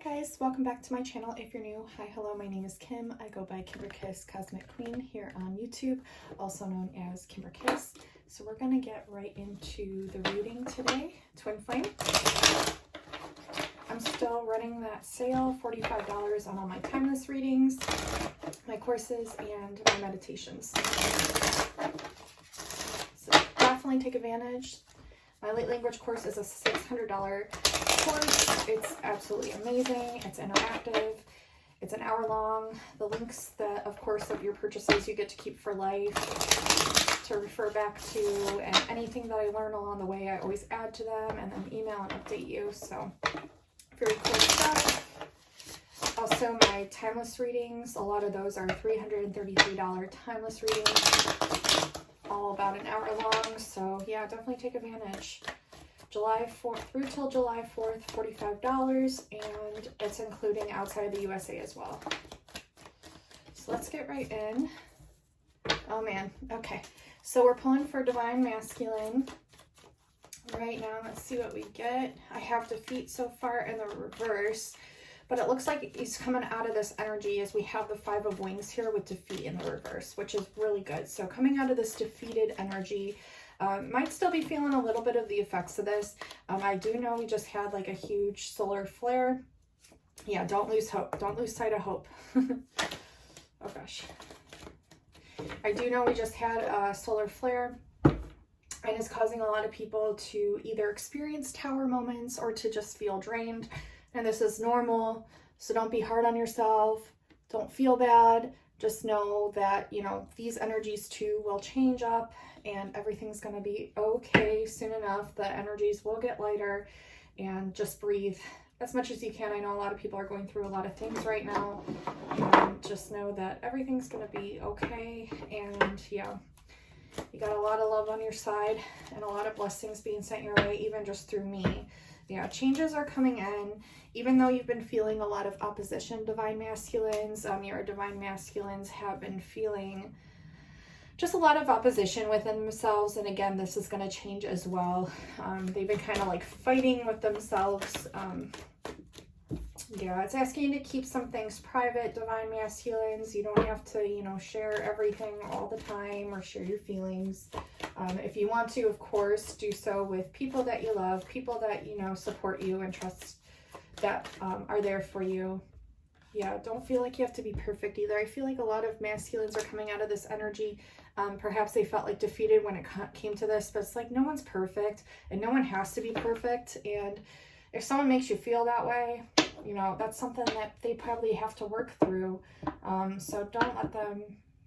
Guys, welcome back to my channel. If you're new, hi, hello, my name is Kim. I go by Kimberkiss Cosmic Queen here on YouTube, also known as Kimberkiss. So we're going to get right into the reading today, Twin Flame. I'm still running that sale, $45 on all my timeless readings, my courses, and my meditations. So definitely take advantage. My late language course is a $600 course. It's absolutely amazing. It's interactive. It's an hour long. The links that, of course, of your purchases you get to keep for life, to refer back to, and anything that I learn along the way, I always add to them and then email and update you. So very cool stuff. Also, my timeless readings, a lot of those are $333 timeless readings, all about an hour long. So yeah, definitely take advantage. July 4th through till July 4th, $45, and it's including outside the USA as well. So let's get right in. Oh man, okay. So we're pulling for Divine Masculine right now. Let's see what we get. I have defeat so far in the reverse, but it looks like he's coming out of this energy as we have the Five of Wings here with defeat in the reverse, which is really good. So coming out of this defeated energy, might still be feeling a little bit of the effects of this. I do know we just had like a huge solar flare. Yeah, don't lose hope. Don't lose sight of hope. Oh gosh. I do know we just had a solar flare, and it's causing a lot of people to either experience tower moments or to just feel drained. And this is normal. So don't be hard on yourself. Don't feel bad. Just know that, you know, these energies too will change up and everything's going to be okay soon enough. The energies will get lighter, and just breathe as much as you can. I know a lot of people are going through a lot of things right now, and just know that everything's going to be okay. And yeah, you got a lot of love on your side and a lot of blessings being sent your way, even just through me. Yeah, changes are coming in, even though you've been feeling a lot of opposition, Divine Masculines. Your Divine Masculines have been feeling just a lot of opposition within themselves. And again, this is going to change as well. They've been kind of like fighting with themselves. Yeah, it's asking you to keep some things private, Divine Masculines. You don't have to, you know, share everything all the time or share your feelings. If you want to, of course, do so with people that you love, people that, you know, support you and trust, that are there for you. Yeah, don't feel like you have to be perfect either. I feel like a lot of masculines are coming out of this energy. Perhaps they felt like defeated when it came to this, but it's like no one's perfect and no one has to be perfect. And if someone makes you feel that way, you know, that's something that they probably have to work through. So don't let them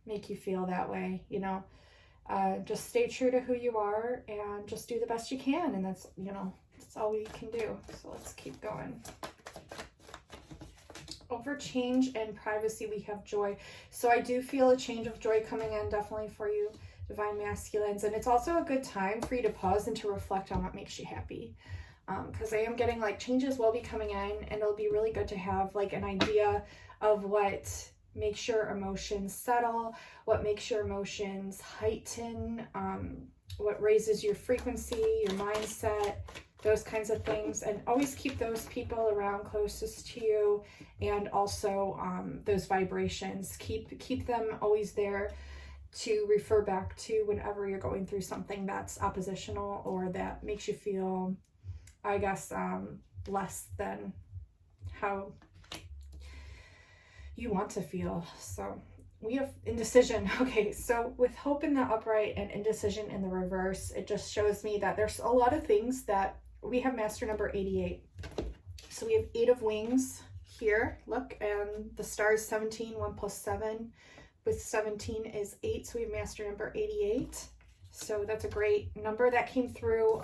make you feel that way, you know. Just stay true to who you are and just do the best you can. And that's, you know, that's all we can do. So let's keep going. Over change and privacy, we have joy. So I do feel a change of joy coming in definitely for you, Divine Masculines. And it's also a good time for you to pause and to reflect on what makes you happy. Because I am getting like changes will be coming in, and it'll be really good to have like an idea of what makes your emotions settle, what makes your emotions heighten, what raises your frequency, your mindset, those kinds of things. And always keep those people around closest to you, and also those vibrations. Keep them always there to refer back to whenever you're going through something that's oppositional or that makes you feel, I guess, less than how you want to feel. So we have indecision. Okay, so with hope in the upright and indecision in the reverse, it just shows me that there's a lot of things that we have master number 88. So we have 8 of wings here, look, and the star is 17, 1 plus 7 with 17 is 8. So we have master number 88. So that's a great number that came through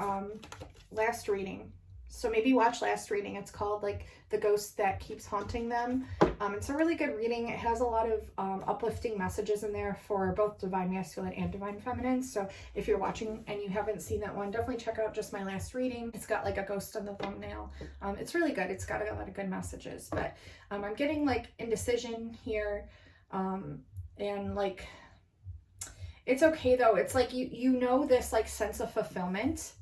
last reading. So maybe watch last reading. It's called like The Ghost That Keeps Haunting Them. It's a really good reading. It has a lot of uplifting messages in there for both Divine Masculine and Divine Feminine. So if you're watching and you haven't seen that one, definitely check out just my last reading. It's got like a ghost on the thumbnail. It's really good. It's got a lot of good messages. But I'm getting like indecision here. And like, it's okay though. It's like you know this like sense of fulfillment.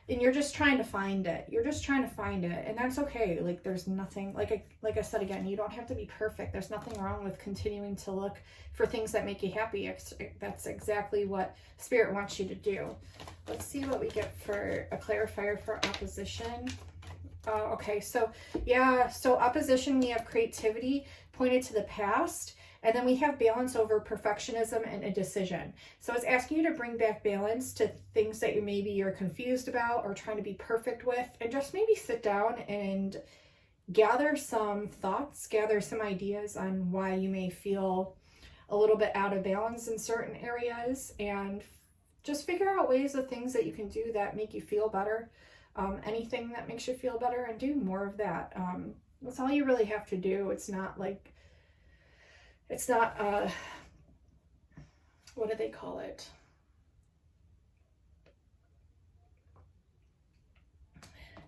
and you're just trying to find it. You're just trying to find it, and that's okay. Like, there's nothing, like I said again, you don't have to be perfect. There's nothing wrong with continuing to look for things that make you happy. That's exactly what Spirit wants you to do. Let's see what we get for a clarifier for opposition. Okay, so yeah, so opposition, we have creativity pointed to the past. And then we have balance over perfectionism and indecision. So it's asking you to bring back balance to things that you're confused about or trying to be perfect with, and just maybe sit down and gather some thoughts, gather some ideas on why you may feel a little bit out of balance in certain areas, and just figure out ways of things that you can do that make you feel better. Anything that makes you feel better, and do more of that. That's all you really have to do. It's not, what do they call it?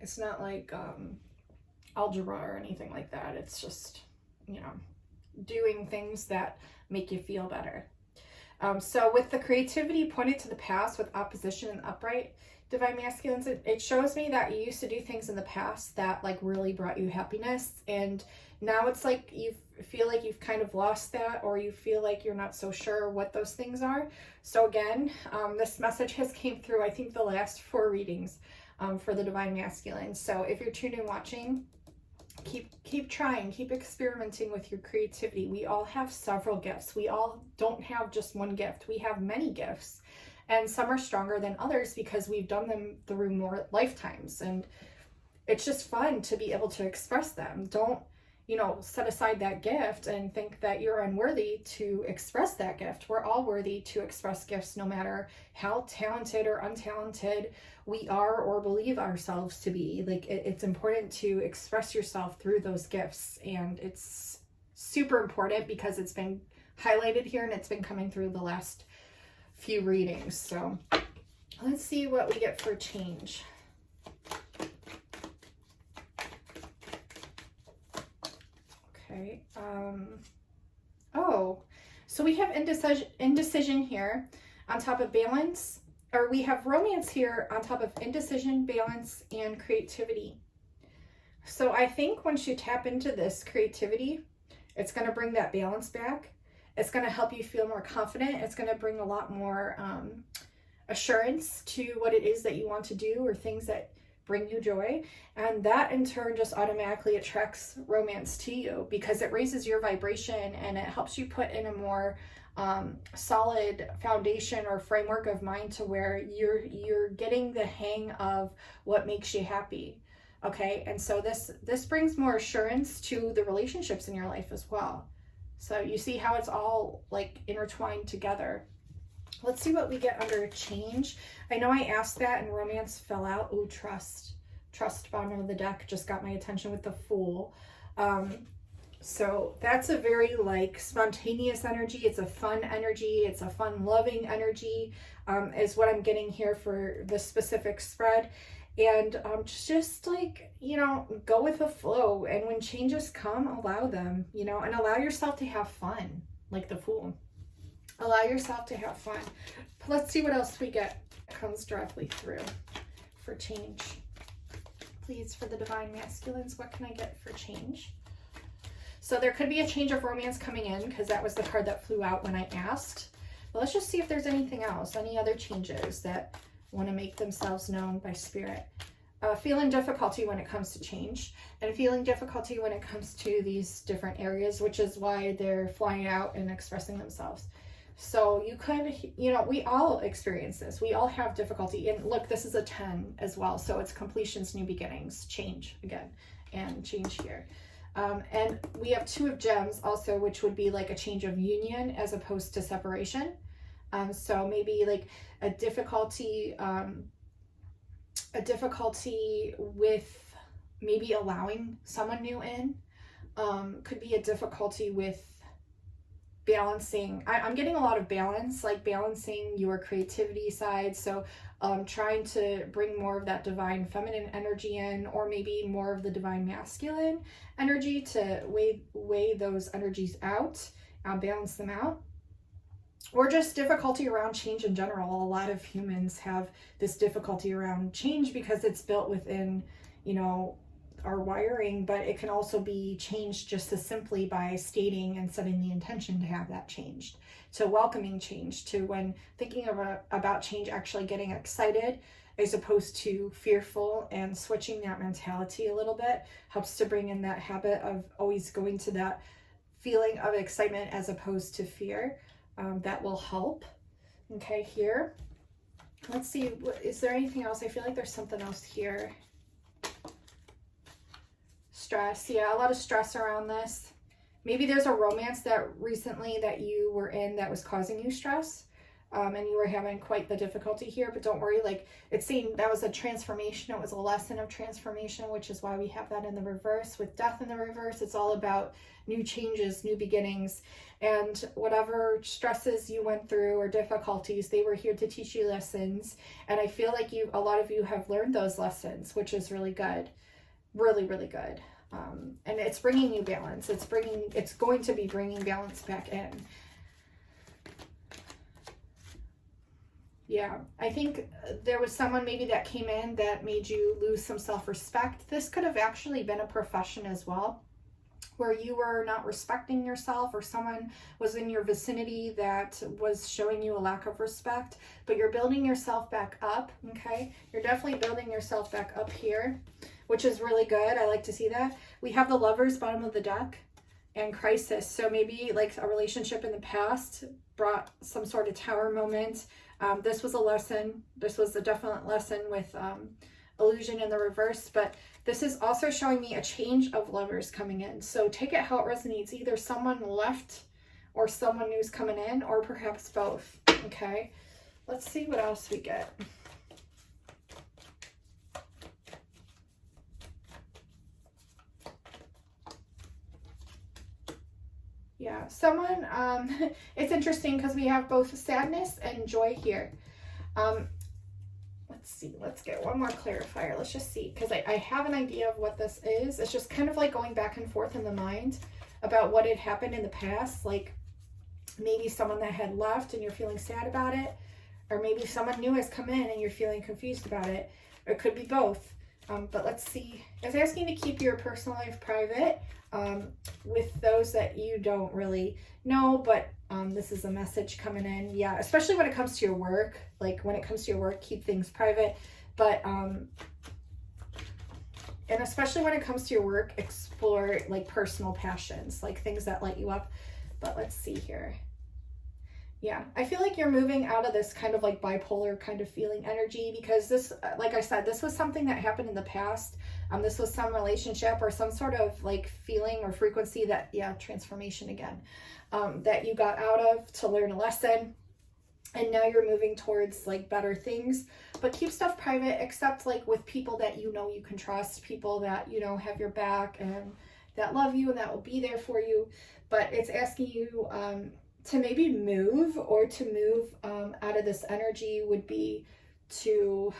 It's not like algebra or anything like that. It's just, doing things that make you feel better. So with the creativity pointed to the past with opposition and upright divine masculines, it shows me that you used to do things in the past that really brought you happiness, and now it's like you feel like you've kind of lost that, or you feel like you're not so sure what those things are. So again, this message has came through, I think, the last 4 readings for the divine masculine. So if you're tuned in watching, keep trying, keep experimenting with your creativity. We all have several gifts. We all don't have just one gift. We have many gifts, and some are stronger than others because we've done them through more lifetimes, and it's just fun to be able to express them. Don't set aside that gift and think that you're unworthy to express that gift. We're all worthy to express gifts, no matter how talented or untalented we are or believe ourselves to be. It's important to express yourself through those gifts, and it's super important because it's been highlighted here and it's been coming through the last few readings. So let's see what we get for change. Okay. So we have indecision here on top of balance, or we have romance here on top of indecision, balance, and creativity. So I think once you tap into this creativity, it's going to bring that balance back. It's going to help you feel more confident. It's going to bring a lot more assurance to what it is that you want to do, or things that bring you joy, and that in turn just automatically attracts romance to you because it raises your vibration and it helps you put in a more solid foundation or framework of mind to where you're getting the hang of what makes you happy. Okay, and so this brings more assurance to the relationships in your life as well. So you see how it's all intertwined together. Let's see what we get under change. I know I asked that and romance fell out. Ooh, trust. Trust, bottom of the deck, just got my attention with the Fool. So that's a very spontaneous energy. It's a fun energy. It's a fun, loving energy, is what I'm getting here for this specific spread. And just go with the flow. And when changes come, allow them, and allow yourself to have fun, like the Fool. Allow yourself to have fun. Let's see what else we get comes directly through for change. Please, for the divine masculines, what can I get for change? So there could be a change of romance coming in because that was the card that flew out when I asked. But let's just see if there's anything else, any other changes that want to make themselves known by Spirit. Feeling difficulty when it comes to change, and feeling difficulty when it comes to these different areas, which is why they're flying out and expressing themselves. So you could, we all experience this. We all have difficulty. And look, this is a 10 as well. So it's completions, new beginnings, change again, and change here. And we have 2 of gems also, which would be a change of union as opposed to separation. So maybe a difficulty with maybe allowing someone new in. Could be a difficulty with balancing. I'm getting a lot of balance, balancing your creativity side. So trying to bring more of that divine feminine energy in, or maybe more of the divine masculine energy to weigh those energies out, balance them out. or just difficulty around change in general. A lot of humans have this difficulty around change because it's built within, you know, our wiring, but it can also be changed just as simply by stating and setting the intention to have that changed, to welcoming change, to when thinking about change, actually getting excited as opposed to fearful, and switching that mentality a little bit helps to bring in that habit of always going to that feeling of excitement as opposed to fear. That will help. Okay, here. Let's see, is there anything else? I feel like there's something else here. Stress. Yeah, a lot of stress around this. Maybe there's a romance that recently that you were in that was causing you stress. And you were having quite the difficulty here, but don't worry, like it's saying that was a transformation. It was a lesson of transformation, which is why we have that in the reverse. With death in the reverse, it's all about new changes, new beginnings, and whatever stresses you went through or difficulties, they were here to teach you lessons. And I feel like a lot of you have learned those lessons, which is really good, really, really good. And it's bringing you balance. It's going to be bringing balance back in. Yeah, I think there was someone maybe that came in that made you lose some self-respect. This could have actually been a profession as well, where you were not respecting yourself, or someone was in your vicinity that was showing you a lack of respect, but you're building yourself back up, okay? You're definitely building yourself back up here, which is really good. I like to see that. We have the Lovers, bottom of the deck, and Crisis. So maybe like a relationship in the past brought some sort of tower moment. This was a lesson. This was a definite lesson with illusion in the reverse, but this is also showing me a change of lovers coming in. So take it how it resonates. Either someone left or someone new's coming in, or perhaps both. Okay, let's see what else we get. Yeah, someone, it's interesting because we have both sadness and joy here. Let's see, let's get one more clarifier. Let's just see, because I have an idea of what this is. It's just kind of like going back and forth in the mind about what had happened in the past. Like maybe someone that had left and you're feeling sad about it, or maybe someone new has come in and you're feeling confused about it. Or it could be both. But let's see. It's asking to keep your personal life private with those that you don't really know, but this is a message coming in. Yeah, especially when it comes to your work. Like when it comes to your work, keep things private. But and especially when it comes to your work, explore like personal passions, like things that light you up. But let's see here. Yeah, I feel like you're moving out of this kind of like bipolar kind of feeling energy, because this, like I said, this was something that happened in the past. This was some relationship or some sort of like feeling or frequency that, yeah, transformation again, that you got out of to learn a lesson. And now you're moving towards like better things, but keep stuff private, except like with people that you know you can trust, people that, you know, have your back and that love you and that will be there for you. But it's asking you, to maybe move, or to move out of this energy would be to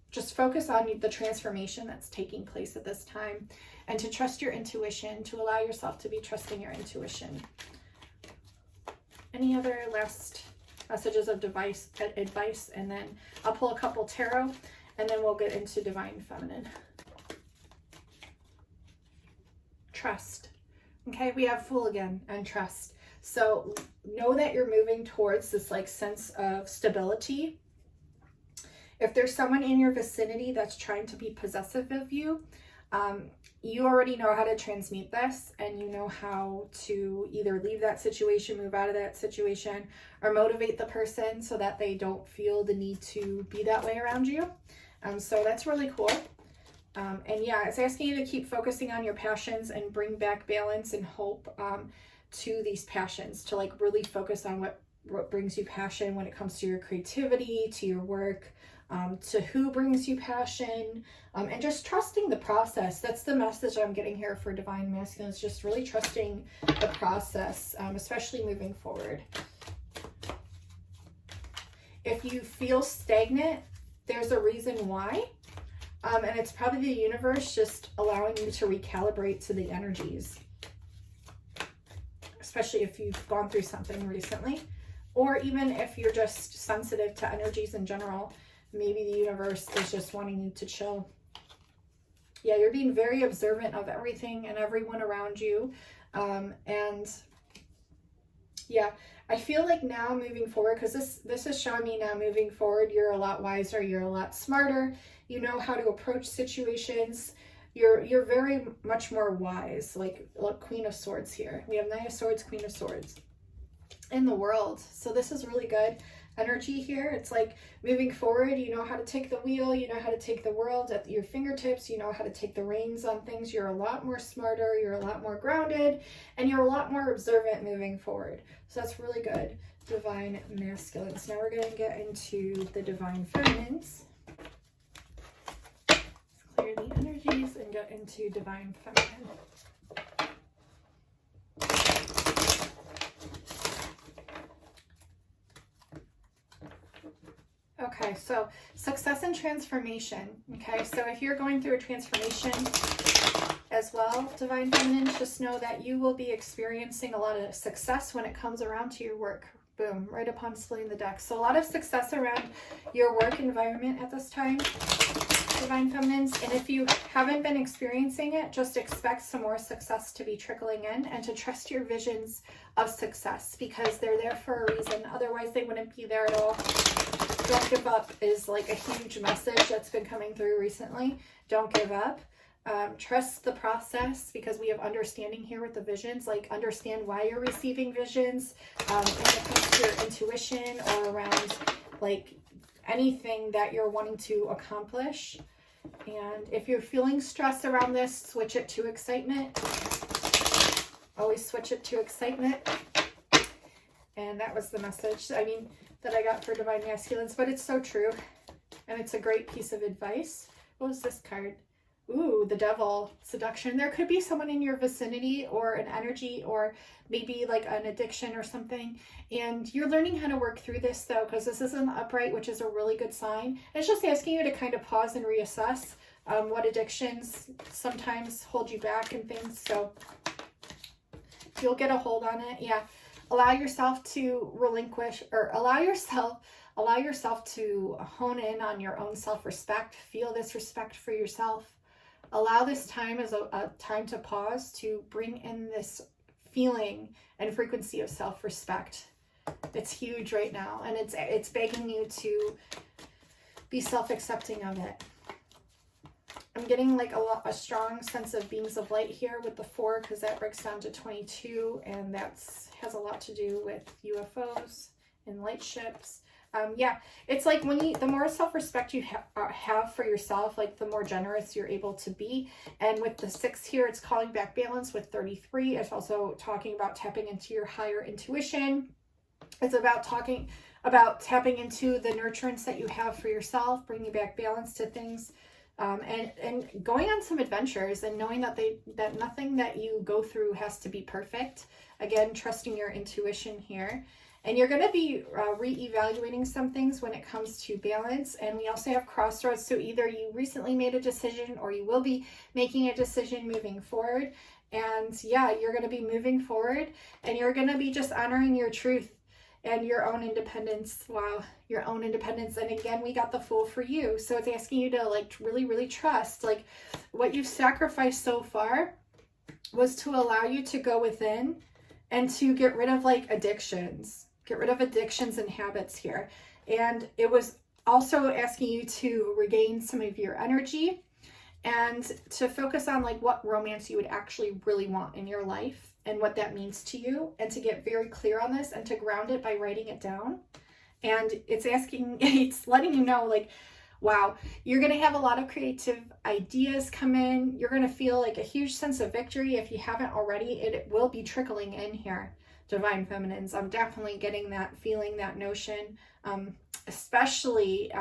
just focus on the transformation that's taking place at this time, and to trust your intuition, to allow yourself to be trusting your intuition. Any other last messages of advice, and then I'll pull a couple tarot, and then we'll get into Divine Feminine. Trust. Okay, we have Fool again, and trust. So know that you're moving towards this like sense of stability. If there's someone in your vicinity that's trying to be possessive of you, you already know how to transmute this, and you know how to either leave that situation, move out of that situation, or motivate the person so that they don't feel the need to be that way around you. So that's really cool. And yeah, it's asking you to keep focusing on your passions and bring back balance and hope to these passions, to like really focus on what brings you passion when it comes to your creativity, to your work, to who brings you passion, and just trusting the process. That's the message I'm getting here for Divine Masculine, is just really trusting the process, especially moving forward. If you feel stagnant, there's a reason why, and it's probably the universe just allowing you to recalibrate to the energies, especially if you've gone through something recently. Or even if you're just sensitive to energies in general, maybe the universe is just wanting you to chill. Yeah, you're being very observant of everything and everyone around you. And yeah, I feel like now moving forward, because this is showing me now moving forward, you're a lot wiser, you're a lot smarter, you know how to approach situations. You're very much more wise, like look, Queen of Swords here. We have Knight of Swords, Queen of Swords in the world. So this is really good energy here. It's like moving forward, you know how to take the wheel, you know how to take the world at your fingertips, you know how to take the reins on things. You're a lot more smarter, you're a lot more grounded, and you're a lot more observant moving forward. So that's really good. Divine masculines. Now we're going to get into the divine feminines. Let's clear the energies and get into divine feminine. Okay, so success and transformation. Okay, so if you're going through a transformation as well, divine feminines, just know that you will be experiencing a lot of success when it comes around to your work. Boom, right upon splitting the deck. So a lot of success around your work environment at this time, divine feminines. And if you haven't been experiencing it, just expect some more success to be trickling in, and to trust your visions of success, because they're there for a reason. Otherwise they wouldn't be there at all. Don't give up is like a huge message that's been coming through recently. Don't give up. Trust the process, because we have understanding here with the visions. Like, understand why you're receiving visions, when it comes to your intuition, or around like anything that you're wanting to accomplish. And if you're feeling stress around this, switch it to excitement. Always switch it to excitement. And that was the message, I mean, that I got for divine masculines, but it's so true. And it's a great piece of advice. What was this card? Ooh, the devil, seduction. There could be someone in your vicinity, or an energy, or maybe like an addiction or something. And you're learning how to work through this though, because this is an upright, which is a really good sign. It's just asking you to kind of pause and reassess what addictions sometimes hold you back and things. So you'll get a hold on it. Yeah. Allow yourself to relinquish, or allow yourself to hone in on your own self-respect. Feel this respect for yourself. Allow this time as a time to pause, to bring in this feeling and frequency of self-respect. It's huge right now, and it's begging you to be self-accepting of it. I'm getting like a strong sense of beings of light here with the 4, because that breaks down to 22, and has a lot to do with UFOs and light ships. Yeah, it's like the more self-respect you have for yourself, like the more generous you're able to be. And with the 6 here, it's calling back balance. With 33, it's also talking about tapping into your higher intuition. It's about tapping into the nurturance that you have for yourself, bringing back balance to things. And going on some adventures, and knowing that nothing that you go through has to be perfect. Again, trusting your intuition here. And you're going to be re-evaluating some things when it comes to balance. And we also have crossroads. So either you recently made a decision, or you will be making a decision moving forward. And yeah, you're going to be moving forward, and you're going to be just honoring your truth and your own independence. Wow, your own independence. And again, we got the Fool for you. So it's asking you to like really, really trust, like what you've sacrificed so far was to allow you to go within and to get rid of like addictions. Get rid of addictions and habits here. And it was also asking you to regain some of your energy, and to focus on like what romance you would actually really want in your life, and what that means to you, and to get very clear on this, and to ground it by writing it down. And it's letting you know, like, wow, you're going to have a lot of creative ideas come in. You're going to feel like a huge sense of victory. If you haven't already, it will be trickling in here, divine feminines. I'm definitely getting that feeling, that notion, especially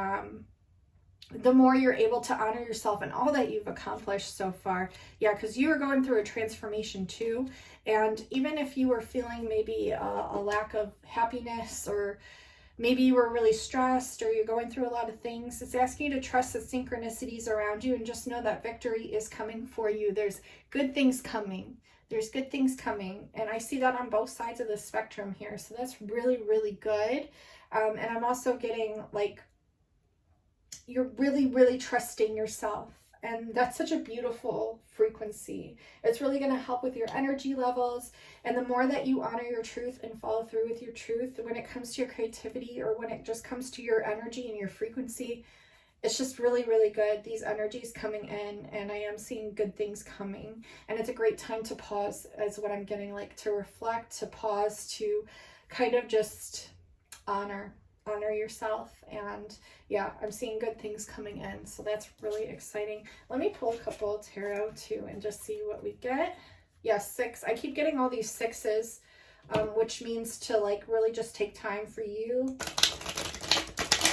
the more you're able to honor yourself and all that you've accomplished so far. Yeah, because you are going through a transformation too. And even if you were feeling maybe a lack of happiness, or maybe you were really stressed, or you're going through a lot of things, it's asking you to trust the synchronicities around you, and just know that victory is coming for you. There's good things coming. There's good things coming. And I see that on both sides of the spectrum here. So that's really, really good. And I'm also getting like, you're really, really trusting yourself. And that's such a beautiful frequency. It's really going to help with your energy levels. And the more that you honor your truth and follow through with your truth, when it comes to your creativity or when it just comes to your energy and your frequency, it's just really, really good. These energies coming in, and I am seeing good things coming. And it's a great time to pause, as what I'm getting, like to reflect, to pause, to kind of just honor yourself. And yeah, I'm seeing good things coming in. So that's really exciting. Let me pull a couple tarot too and just see what we get. Yeah, 6. I keep getting all these 6s, which means to like really just take time for you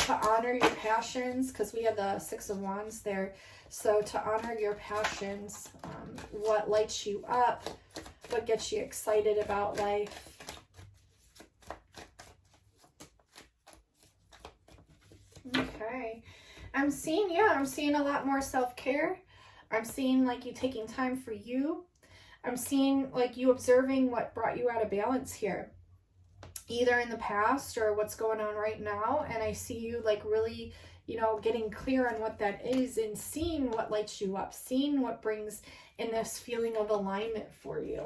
to honor your passions, because we had the 6 of Wands there. So to honor your passions, what lights you up, what gets you excited about life. Okay. I'm seeing a lot more self-care. I'm seeing like you taking time for you. I'm seeing like you observing what brought you out of balance here, either in the past or what's going on right now. And I see you like really, you know, getting clear on what that is and seeing what lights you up, seeing what brings in this feeling of alignment for you.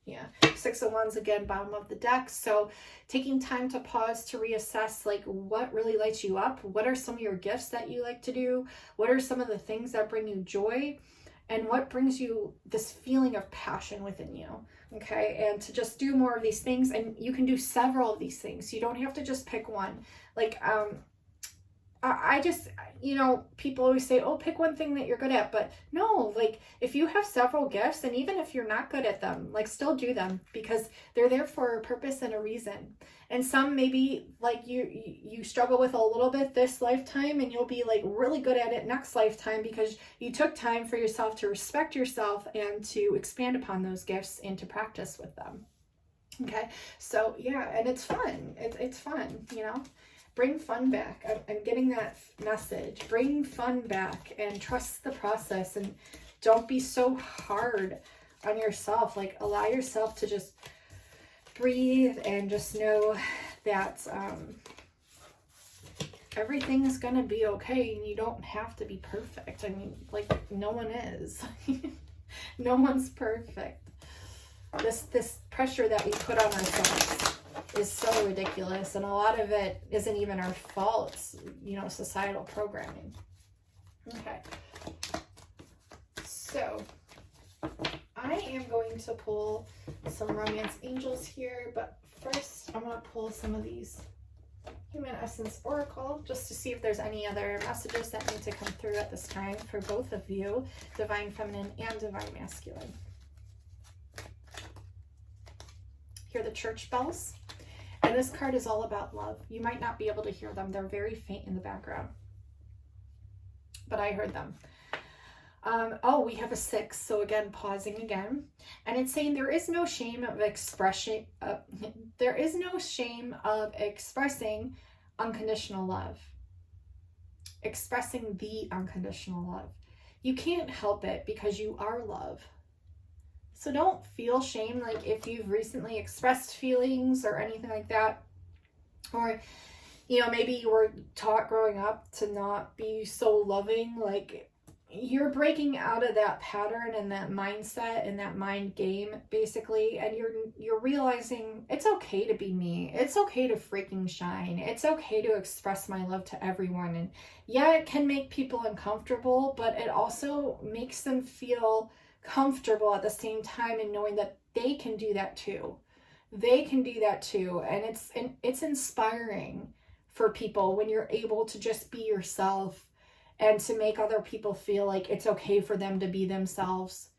Yeah, 6 of Wands again, bottom of the deck. So taking time to pause to reassess like what really lights you up. What are some of your gifts that you like to do? What are some of the things that bring you joy? And what brings you this feeling of passion within you? Okay, and to just do more of these things. And you can do several of these things. You don't have to just pick one. Like, I just, you know, people always say, oh, pick one thing that you're good at. But no, like if you have several gifts, and even if you're not good at them, like still do them, because they're there for a purpose and a reason. And some maybe like you struggle with a little bit this lifetime, and you'll be like really good at it next lifetime because you took time for yourself to respect yourself and to expand upon those gifts and to practice with them. Okay, so yeah, and it's fun. It's fun, you know. Bring fun back. I'm getting that message. Bring fun back and trust the process, and don't be so hard on yourself. Like allow yourself to just breathe and just know that everything is going to be okay, and you don't have to be perfect. I mean, like no one is. No one's perfect. This pressure that we put on ourselves is so ridiculous, and a lot of it isn't even our fault. It's, you know, societal programming. Okay, so I am going to pull some romance angels here, but first I'm going to pull some of these Human Essence Oracle just to see if there's any other messages that need to come through at this time for both of you, Divine Feminine and Divine Masculine. Hear the church bells. And this card is all about love. You might not be able to hear them. They're very faint in the background. But I heard them. Oh, we have a 6. So again, pausing again. And it's saying there is no shame of expressing, there is no shame of expressing unconditional love. Expressing the unconditional love. You can't help it because you are love. So don't feel shame, like if you've recently expressed feelings or anything like that, or, you know, maybe you were taught growing up to not be so loving. Like you're breaking out of that pattern and that mindset and that mind game basically, and you're realizing it's okay to be me. It's okay to freaking shine. It's okay to express my love to everyone. And yeah, it can make people uncomfortable, but it also makes them feel comfortable at the same time, and knowing that they can do that too. They can do that too. And it's inspiring for people when you're able to just be yourself and to make other people feel like it's okay for them to be themselves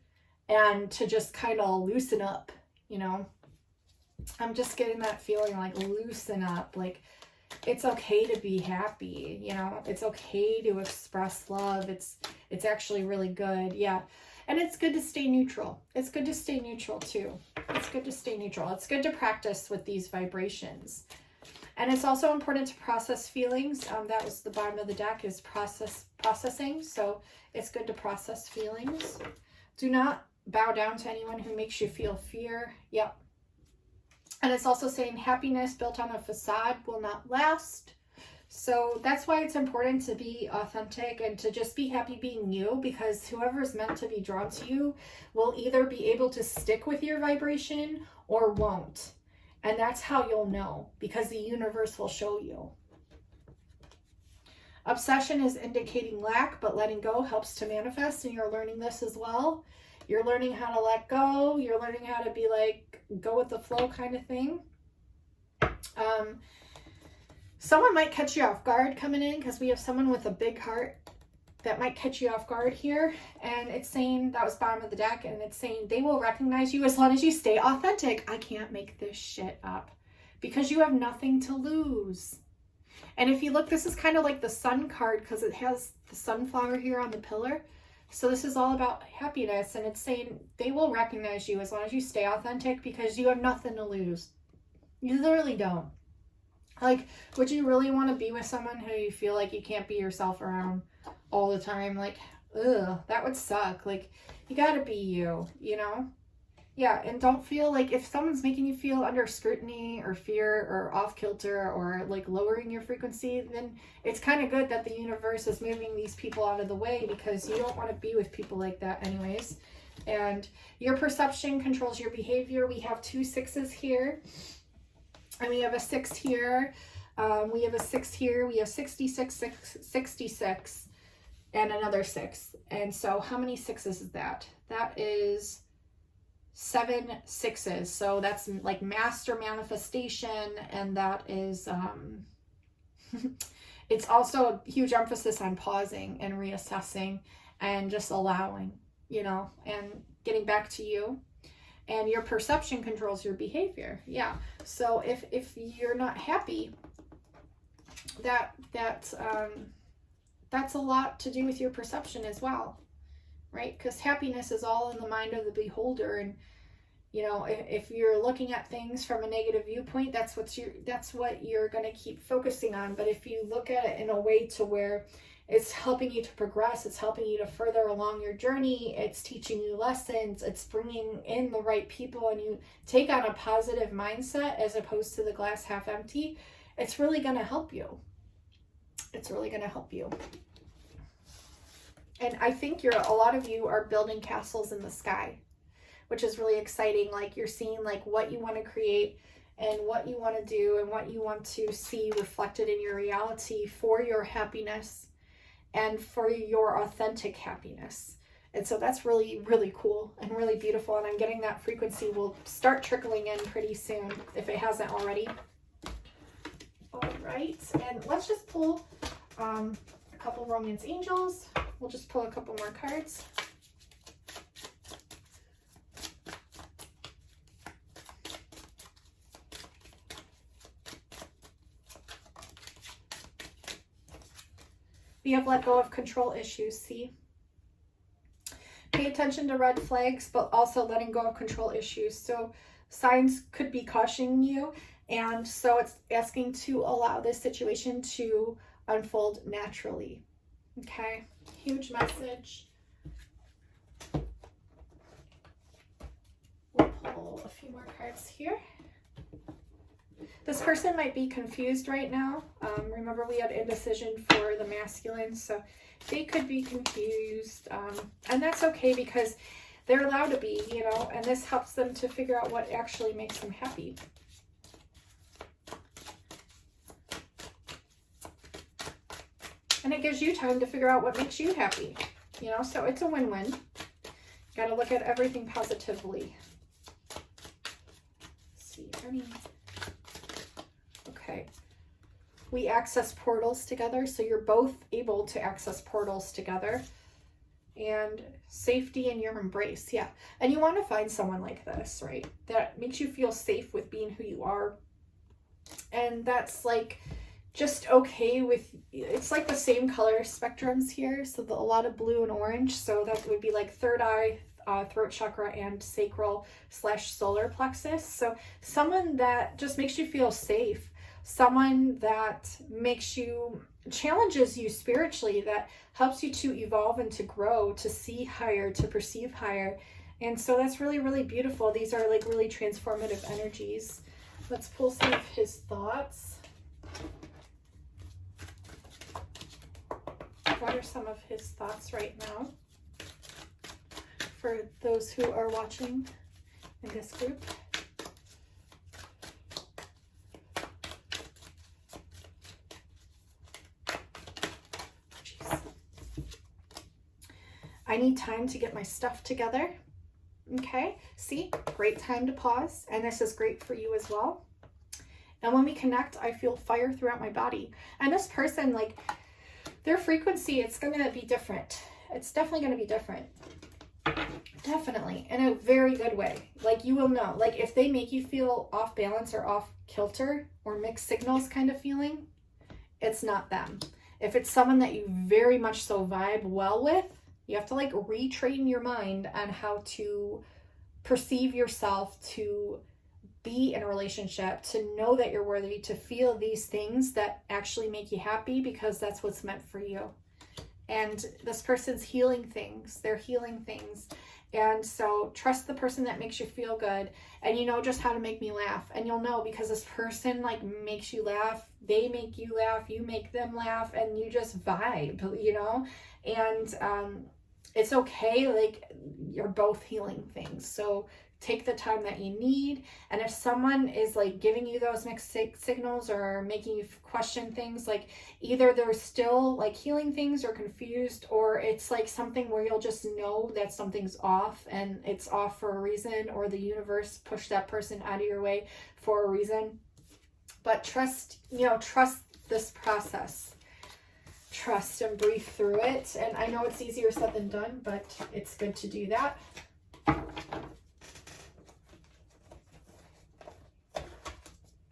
and to just kind of loosen up, you know. I'm just getting that feeling like loosen up, like it's okay to be happy, you know. It's okay to express love. It's actually really good. Yeah. And it's good to stay neutral. It's good to stay neutral too. It's good to stay neutral. It's good to practice with these vibrations. And it's also important to process feelings. That was the bottom of the deck, is processing. So it's good to process feelings. Do not bow down to anyone who makes you feel fear. Yep. And it's also saying happiness built on a facade will not last. So that's why it's important to be authentic and to just be happy being you, because whoever's meant to be drawn to you will either be able to stick with your vibration or won't. And that's how you'll know, because the universe will show you. Obsession is indicating lack, but letting go helps to manifest, and you're learning this as well. You're learning how to let go. You're learning how to be like, go with the flow kind of thing. Someone might catch you off guard coming in, because we have someone with a big heart that might catch you off guard here. And it's saying, that was bottom of the deck, and it's saying they will recognize you as long as you stay authentic. I can't make this shit up, because you have nothing to lose. And if you look, this is kind of like the sun card, because it has the sunflower here on the pillar. So this is all about happiness, and it's saying they will recognize you as long as you stay authentic, because you have nothing to lose. You literally don't. Like, would you really want to be with someone who you feel like you can't be yourself around all the time? Like, ugh, that would suck. Like, you gotta be you, you know? Yeah, and don't feel like if someone's making you feel under scrutiny or fear or off kilter or like lowering your frequency, then it's kind of good that the universe is moving these people out of the way, because you don't want to be with people like that anyways. And your perception controls your behavior. We have 2 6s here. And we have a 6 here. We have a 6 here. We have 66, 66, and another 6. And so how many 6s is that? That is 7 6s. So that's like master manifestation. And that is, it's also a huge emphasis on pausing and reassessing and just allowing, you know, and getting back to you. And your perception controls your behavior. Yeah. So if you're not happy, that's a lot to do with your perception as well, right? Because happiness is all in the mind of the beholder. And you know, if you're looking at things from a negative viewpoint, that's what you're going to keep focusing on. But if you look at it in a way to where it's helping you to progress, it's helping you to further along your journey, it's teaching you lessons, it's bringing in the right people, and you take on a positive mindset as opposed to the glass half empty, it's really going to help you. It's really going to help you. And I think a lot of you are building castles in the sky, which is really exciting. Like, you're seeing like what you want to create and what you want to do and what you want to see reflected in your reality for your happiness and for your authentic happiness. And so that's really, really cool and really beautiful. And I'm getting that frequency will start trickling in pretty soon, if it hasn't already. All right. And let's just pull a couple romance angels. We'll just pull a couple more cards. We have let go of control issues, see? Pay attention to red flags, but also letting go of control issues. So signs could be cautioning you, and so it's asking to allow this situation to unfold naturally. Okay, huge message. We'll pull a few more cards here. This person might be confused right now. Remember, we had indecision for the masculine, so they could be confused. And that's okay, because they're allowed to be, you know, and this helps them to figure out what actually makes them happy. And it gives you time to figure out what makes you happy, you know, so it's a win-win. Got to look at everything positively. Let's see, okay. We access portals together, so you're both able to access portals together. And safety in your embrace, yeah. And you want to find someone like this, right? That makes you feel safe with being who you are. And that's like just okay with, it's like the same color spectrums here. So a lot of blue and orange. So that would be like third eye, throat chakra, and sacral / solar plexus. So someone that just makes you feel safe. Someone that makes you, challenges you spiritually, that helps you to evolve and to grow, to see higher, to perceive higher, And so that's really, really beautiful. These are like really transformative energies. Let's pull some of his thoughts. What are some of his thoughts right now for those who are watching in this group? Jeez. I need time to get my stuff together. Okay, see, great time to pause. And this is great for you as well. And when we connect, I feel fire throughout my body. And this person, like, their frequency, it's going to be different. It's definitely going to be different. Definitely. In a very good way. Like, you will know. Like, if they make you feel off balance or off kilter or mixed signals kind of feeling, it's not them. If it's someone that you very much so vibe well with, you have to like retrain your mind on how to perceive yourself, to be in a relationship, to know that you're worthy, to feel these things that actually make you happy, because that's what's meant for you. And this person's healing things. They're healing things. And so trust the person that makes you feel good. And you know just how to make me laugh. And you'll know, because this person like makes you laugh. They make you laugh. You make them laugh. And you just vibe, you know. And it's okay. Like, you're both healing things. So take the time that you need. And if someone is like giving you those mixed signals or making you question things, like either they're still like healing things or confused, or it's like something where you'll just know that something's off and it's off for a reason, or the universe pushed that person out of your way for a reason. But trust, you know, trust this process. Trust and breathe through it. And I know it's easier said than done, but it's good to do that.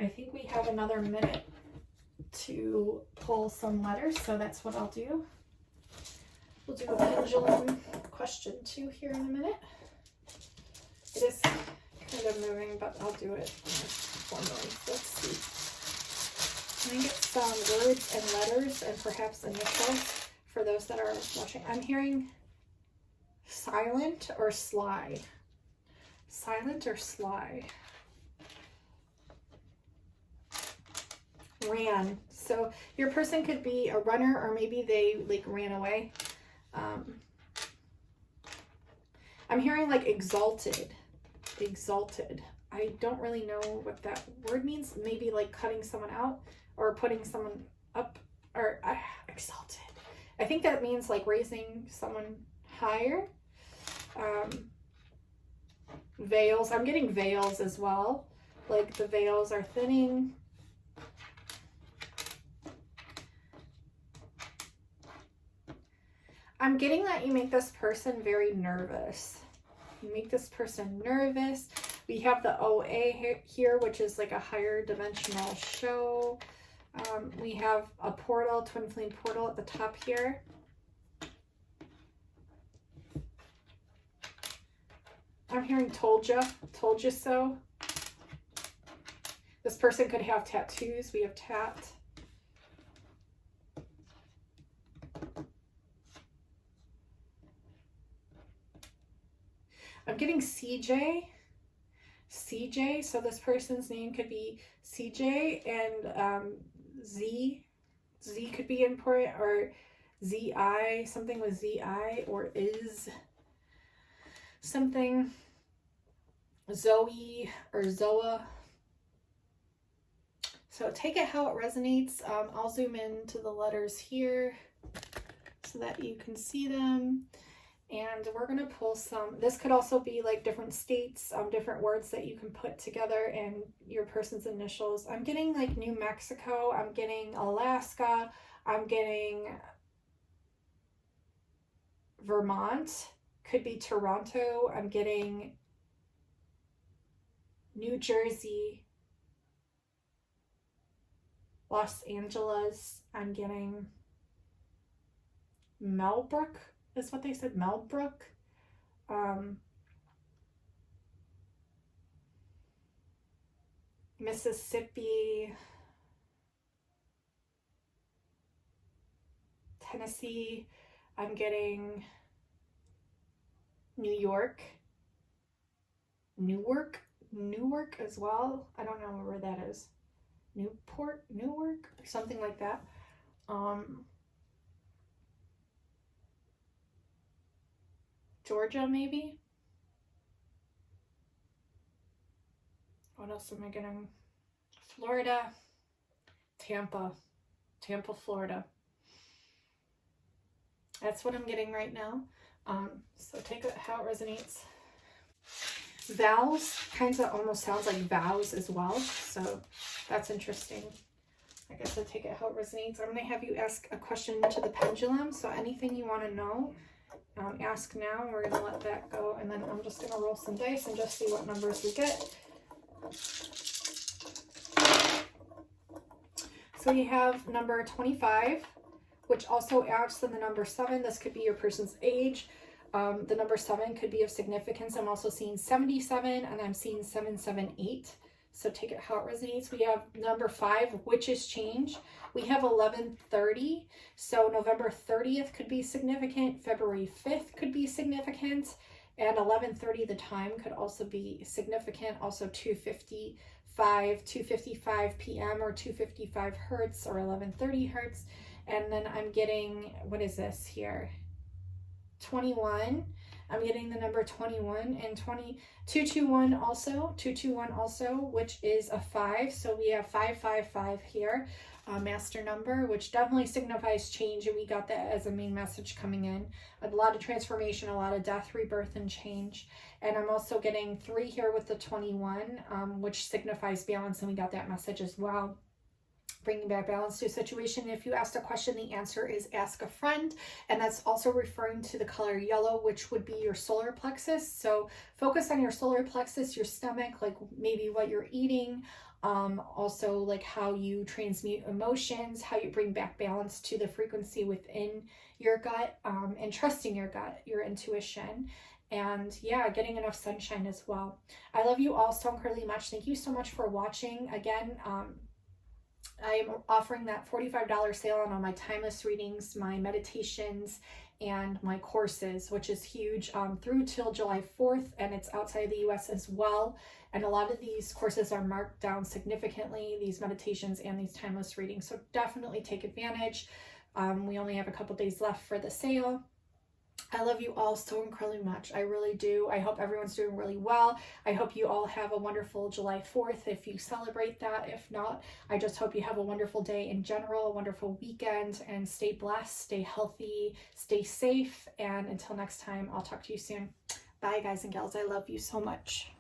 I think we have another minute to pull some letters, so that's what I'll do. We'll do a pendulum question 2 here in a minute. It is kind of moving, but I'll do it formally. Let's see. Can I get some words and letters and perhaps initials for those that are watching? I'm hearing silent or sly. Silent or sly. Ran. So your person could be a runner, or maybe they like ran away. I'm hearing like exalted. Exalted. I don't really know what that word means. Maybe like cutting someone out or putting someone up, or exalted. I think that means like raising someone higher. Veils. I'm getting veils as well. Like the veils are thinning. I'm getting that you make this person very nervous. You make this person nervous. We have the OA here, which is like a higher dimensional show. We have a portal, twin flame portal at the top here. I'm hearing told you so. This person could have tattoos. We have tat. I'm getting CJ. CJ, so this person's name could be CJ, and Z could be important, or ZI, something with ZI, or is something, Zoe or Zoa. So take it how it resonates. I'll zoom into the letters here so that you can see them. And we're going to pull some, this could also be like different states, different words that you can put together and your person's initials. I'm getting like New Mexico, I'm getting Alaska, I'm getting Vermont, could be Toronto, I'm getting New Jersey, Los Angeles, I'm getting Melbrook. Is what they said, Melbrook. Mississippi, Tennessee. I'm getting New York, Newark as well. I don't know where that is. Newark, or something like that. Georgia, maybe. What else am I getting? Florida, Tampa, Florida. That's what I'm getting right now. So take it how it resonates. Vows kind of almost sounds like vows as well. So that's interesting. I guess I'll take it how it resonates. I'm going to have you ask a question to the pendulum. So anything you want to know, ask now. And we're going to let that go. And then I'm just going to roll some dice and just see what numbers we get. So you have number 25, which also adds to the number 7. This could be your person's age. The number 7 could be of significance. I'm also seeing 77, and I'm seeing 778. So take it how it resonates. We have number 5, which is change. We have 11:30. So November 30th could be significant. February 5th could be significant. And 11:30, the time, could also be significant. Also 2:55 p.m. or 2:55 hertz or 11:30 hertz. And then I'm getting, what is this here? 21. I'm getting the number 21 and 221 also, which is a 5. So we have 555 here, master number, which definitely signifies change. And we got that as a main message coming in. A lot of transformation, a lot of death, rebirth, and change. And I'm also getting 3 here with the 21, which signifies balance. And we got that message as well. Bringing back balance to a situation. If you asked a question, the answer is ask a friend. And that's also referring to the color yellow, which would be your solar plexus. So focus on your solar plexus, your stomach, like maybe what you're eating. Also like how you transmute emotions, how you bring back balance to the frequency within your gut, and trusting your gut, your intuition. And yeah, getting enough sunshine as well. I love you all so incredibly much. Thank you so much for watching. Again, I'm offering that $45 sale on all my timeless readings, my meditations, and my courses, which is huge, through till July 4th, and it's outside the US as well. And a lot of these courses are marked down significantly, these meditations and these timeless readings. So definitely take advantage. We only have a couple days left for the sale. I love you all so incredibly much. I really do. I hope everyone's doing really well. I hope you all have a wonderful July 4th if you celebrate that. If not, I just hope you have a wonderful day in general, a wonderful weekend, and stay blessed, stay healthy, stay safe. And until next time, I'll talk to you soon. Bye, guys and gals. I love you so much.